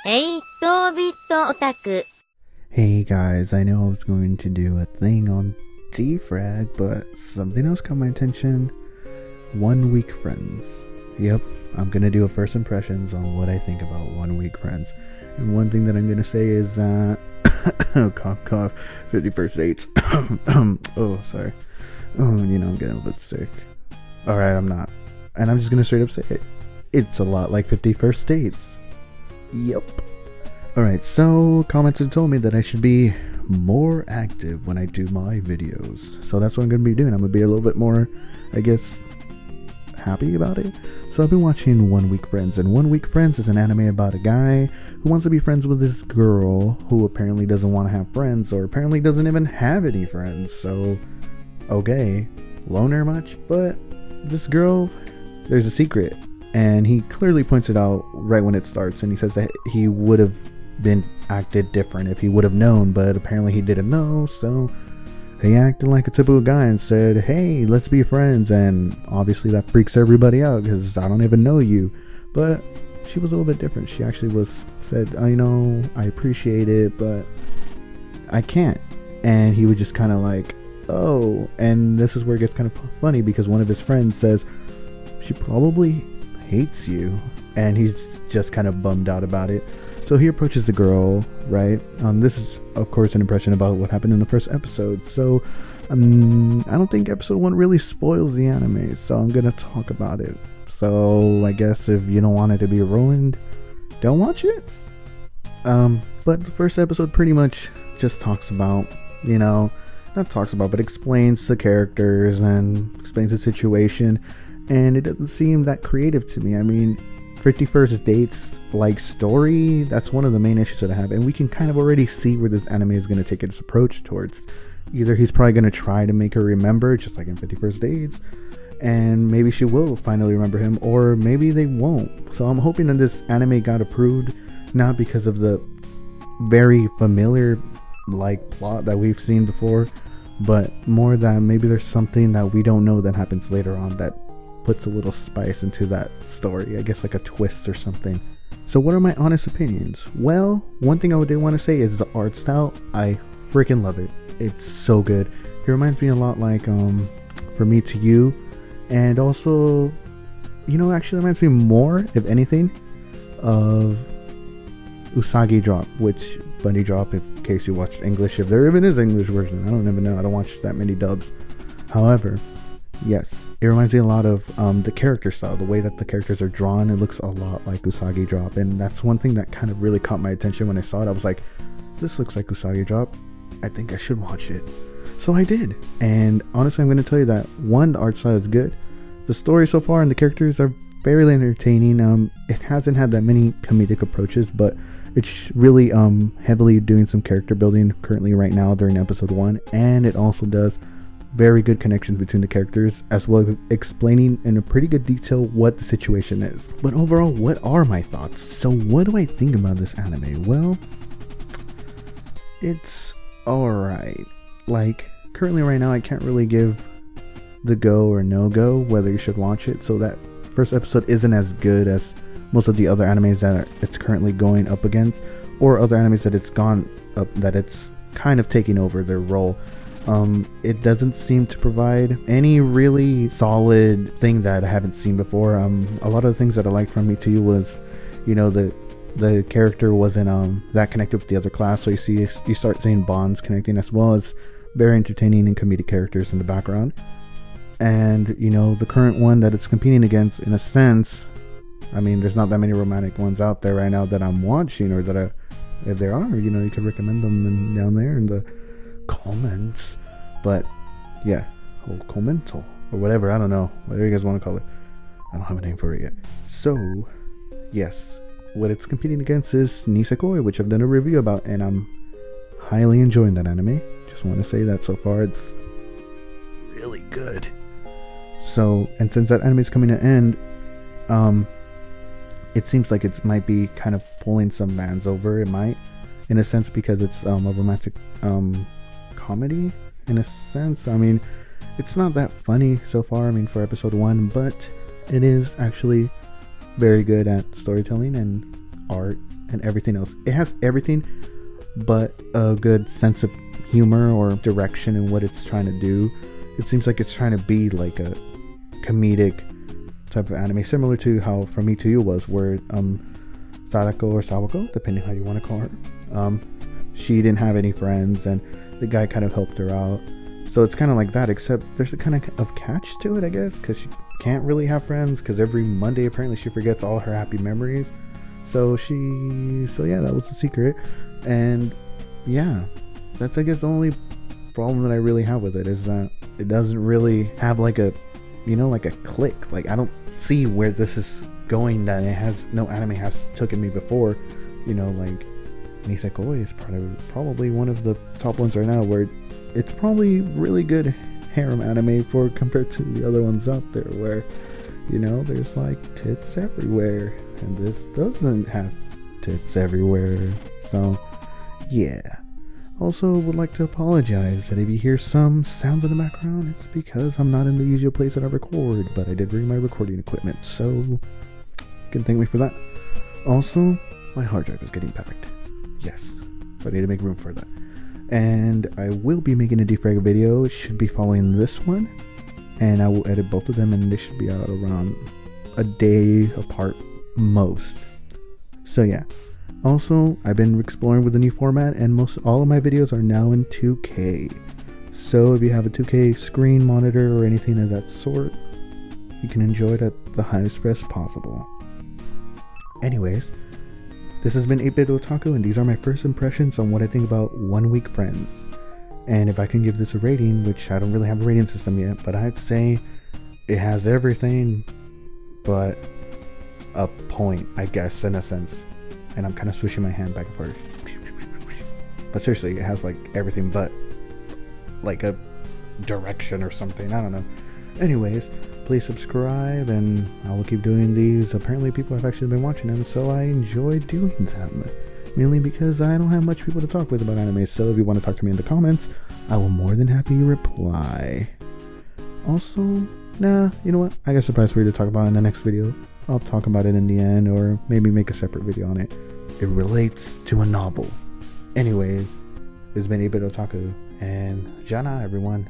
8-bit otaku. Hey guys, I know I was going to do a thing on defrag, but something else caught my attention. 1 Week Friends. Yep, I'm gonna do a first impressions on what I think about 1 Week Friends. And one thing that I'm gonna say is, cough, 51st dates. Oh, sorry. Oh, I'm getting a bit sick. Alright, I'm not. And I'm just gonna straight up say it. It's a lot like 51st dates. Yep. Alright, so commenter told me that I should be more active when I do my videos. So that's what I'm going to be doing. I'm going to be a little bit more, I guess, happy about it. So I've been watching 1 Week Friends, and 1 Week Friends is an anime about a guy who wants to be friends with this girl who apparently doesn't want to have friends, or apparently doesn't even have any friends. So, okay, loner much? But this girl, there's a secret. And he clearly points it out right when it starts, and he says that he would have been acted different if he would have known, but apparently he didn't know, so he acted like a typical guy and said, hey, let's be friends, and obviously that freaks everybody out because I don't even know you. But she was a little bit different. She actually said, I appreciate it, but I can't. And he was just kind of like, oh, and this is where it gets kind of funny because one of his friends says, she probably hates you, and he's just kind of bummed out about it. So he approaches the girl, right? This is of course an impression about what happened in the first episode, so I don't think episode 1 really spoils the anime, so I'm gonna talk about it. So I guess if you don't want it to be ruined, don't watch it. But the first episode pretty much just talks about, but explains the characters and explains the situation. And it doesn't seem that creative to me. I mean, 51st Dates like story, that's one of the main issues that I have. And we can kind of already see where this anime is going to take its approach towards. Either he's probably going to try to make her remember, just like in 51st Dates, and maybe she will finally remember him, or maybe they won't. So I'm hoping that this anime got approved, not because of the very familiar like plot that we've seen before, but more that maybe there's something that we don't know that happens later on that puts a little spice into that story, I guess, like a twist or something. So what are my honest opinions? Well, one thing I did want to say is the art style. I freaking love it. It's so good. It reminds me a lot like For Me to You, and also actually reminds me more, if anything, of Usagi Drop, which Bunny Drop, in case you watched English, if there even is an English version. I don't even know. I don't watch that many dubs. However, yes, it reminds me a lot of the character style, the way that the characters are drawn. It looks a lot like Usagi Drop, and that's one thing that kind of really caught my attention when I saw it. I was like, this looks like Usagi Drop. I think I should watch it. So I did, and honestly, I'm going to tell you that one, the art style is good. The story so far and the characters are fairly entertaining. It hasn't had that many comedic approaches, but it's really heavily doing some character building currently right now during episode 1, and it also does very good connections between the characters, as well as explaining in a pretty good detail what the situation is. But overall, what are my thoughts? So what do I think about this anime? Well, it's alright. Like, currently right now I can't really give the go or no go whether you should watch it. So that first episode isn't as good as most of the other animes that it's currently going up against, or other animes that it's gone up, that it's kind of taking over their role. It doesn't seem to provide any really solid thing that I haven't seen before. A lot of the things that I liked from Me to You was, the character wasn't that connected with the other class, so you start seeing bonds connecting, as well as very entertaining and comedic characters in the background. And the current one that it's competing against, in a sense, I mean, there's not that many romantic ones out there right now that I'm watching, or that if there are, you could recommend them down there in the comments. But yeah, or commental or whatever, I don't know, whatever you guys want to call it. I don't have a name for it yet. So yes, what it's competing against is Nisekoi, which I've done a review about, and I'm highly enjoying that anime. Just want to say that so far it's really good. So, and since that anime is coming to end, it seems like it might be kind of pulling some fans over. It might, in a sense, because it's a romantic comedy, in a sense. I mean, it's not that funny so far, for episode 1, but it is actually very good at storytelling and art and everything else. It has everything but a good sense of humor or direction in what it's trying to do. It seems like it's trying to be like a comedic type of anime, similar to how From Me to You was, where Sadako or Sawako, depending how you want to call her, she didn't have any friends and the guy kind of helped her out. So it's kind of like that, except there's a kind of catch to it, I guess, because she can't really have friends, because every Monday apparently she forgets all her happy memories. So yeah, that was the secret. And yeah, that's I guess the only problem that I really have with it, is that it doesn't really have like a, you know, like a click. Like, I don't see where this is going, that it has no anime has taken me before, you know, like Nisekoi is probably one of the top ones right now, where it's probably really good harem anime for compared to the other ones out there, where, you know, there's like tits everywhere, and this doesn't have tits everywhere. So yeah. Also would like to apologize that if you hear some sounds in the background, it's because I'm not in the usual place that I record, but I did bring my recording equipment, so you can thank me for that. Also, my hard drive is getting packed. Yes, so I need to make room for that. And I will be making a defrag video. It should be following this one, and I will edit both of them, and they should be out around a day apart most. So yeah. Also, I've been exploring with the new format, and all of my videos are now in 2K. So if you have a 2K screen monitor or anything of that sort, you can enjoy it at the highest res possible. Anyways, this has been 8-Bit Otaku, and these are my first impressions on what I think about 1 Week Friends. And if I can give this a rating, which I don't really have a rating system yet, but I'd say it has everything but a point, I guess, in a sense. And I'm kind of swishing my hand back and forth. But seriously, it has like everything but like a direction or something. I don't know. Anyways, please subscribe, and I will keep doing these. Apparently people have actually been watching them, so I enjoy doing them. Mainly because I don't have much people to talk with about anime, so if you want to talk to me in the comments, I will more than happy reply. Also, you know what? I got a surprise for you to talk about in the next video. I'll talk about it in the end, or maybe make a separate video on it. It relates to a novel. Anyways, this has been 8-Bit Otaku, and Jana everyone.